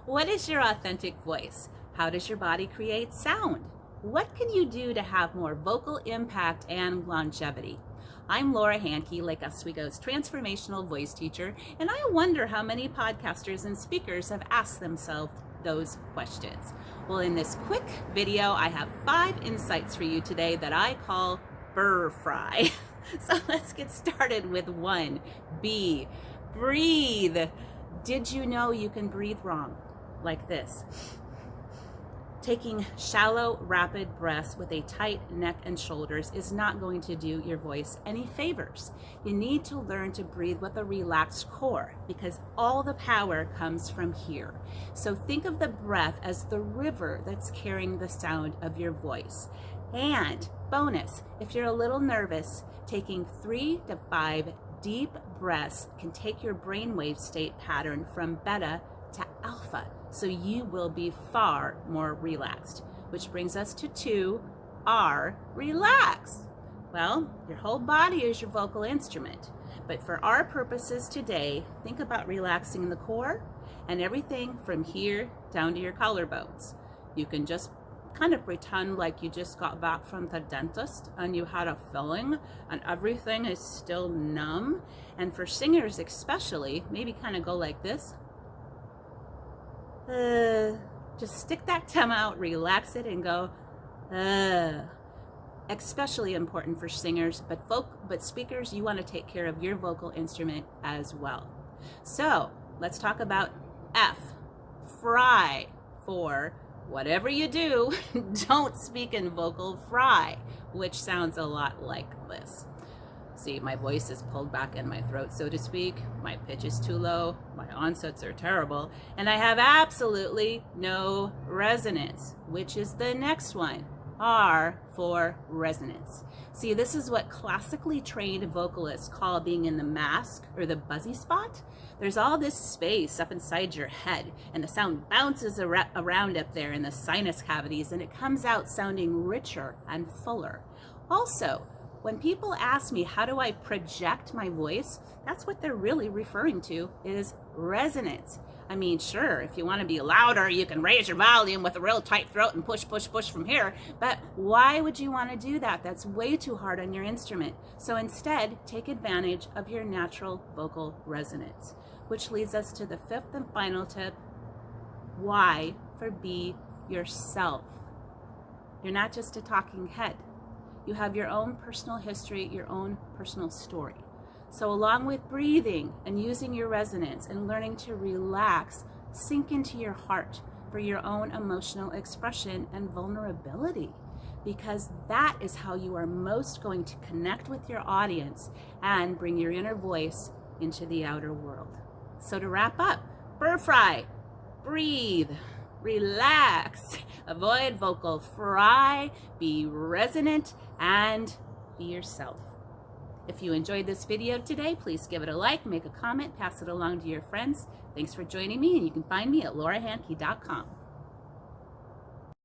What is your authentic voice? How does your body create sound? What can you do to have more vocal impact and longevity? I'm Laura Handke, Lake Oswego's transformational voice teacher, and I wonder how many podcasters and speakers have asked themselves those questions. Well, in this quick video, I have 5 insights for you today that I call BRFRY. So let's get started with 1. B, breathe. Did you know you can breathe wrong? Like this. Taking shallow, rapid breaths with a tight neck and shoulders is not going to do your voice any favors. You need to learn to breathe with a relaxed core because all the power comes from here. So think of the breath as the river that's carrying the sound of your voice. And bonus, if you're a little nervous, taking 3 to 5 deep breaths can take your brainwave state pattern from beta to alpha, so you will be far more relaxed. Which brings us to 2, R, relax. Well, your whole body is your vocal instrument, but for our purposes today, think about relaxing the core and everything from here down to your collarbones. You can just kind of pretend like you just got back from the dentist and you had a filling and everything is still numb. And for singers especially, maybe kind of go like this. Just stick that tongue out, relax it, and go, especially important for singers, but speakers, you want to take care of your vocal instrument as well. So let's talk about F, fry, for whatever you do, don't speak in vocal fry, which sounds a lot like this. See, my voice is pulled back in my throat, so to speak. My pitch is too low, my onsets are terrible, and I have absolutely no resonance, which is the next one. R for resonance. See, this is what classically trained vocalists call being in the mask or the buzzy spot. There's all this space up inside your head, and the sound bounces around up there in the sinus cavities, and it comes out sounding richer and fuller. Also, when people ask me, how do I project my voice? That's what they're really referring to is resonance. I mean, sure, if you want to be louder, you can raise your volume with a real tight throat and push, push, push from here. But why would you want to do that? That's way too hard on your instrument. So instead, take advantage of your natural vocal resonance, which leads us to the 5th and final tip. Y for be yourself. You're not just a talking head. You have your own personal history, your own personal story. So along with breathing and using your resonance and learning to relax, sink into your heart for your own emotional expression and vulnerability, because that is how you are most going to connect with your audience and bring your inner voice into the outer world. So to wrap up, BRFRY, breathe, relax, avoid vocal fry, be resonant, and be yourself. If you enjoyed this video today, please give it a like, make a comment, pass it along to your friends. Thanks for joining me, and you can find me at laurahandke.com.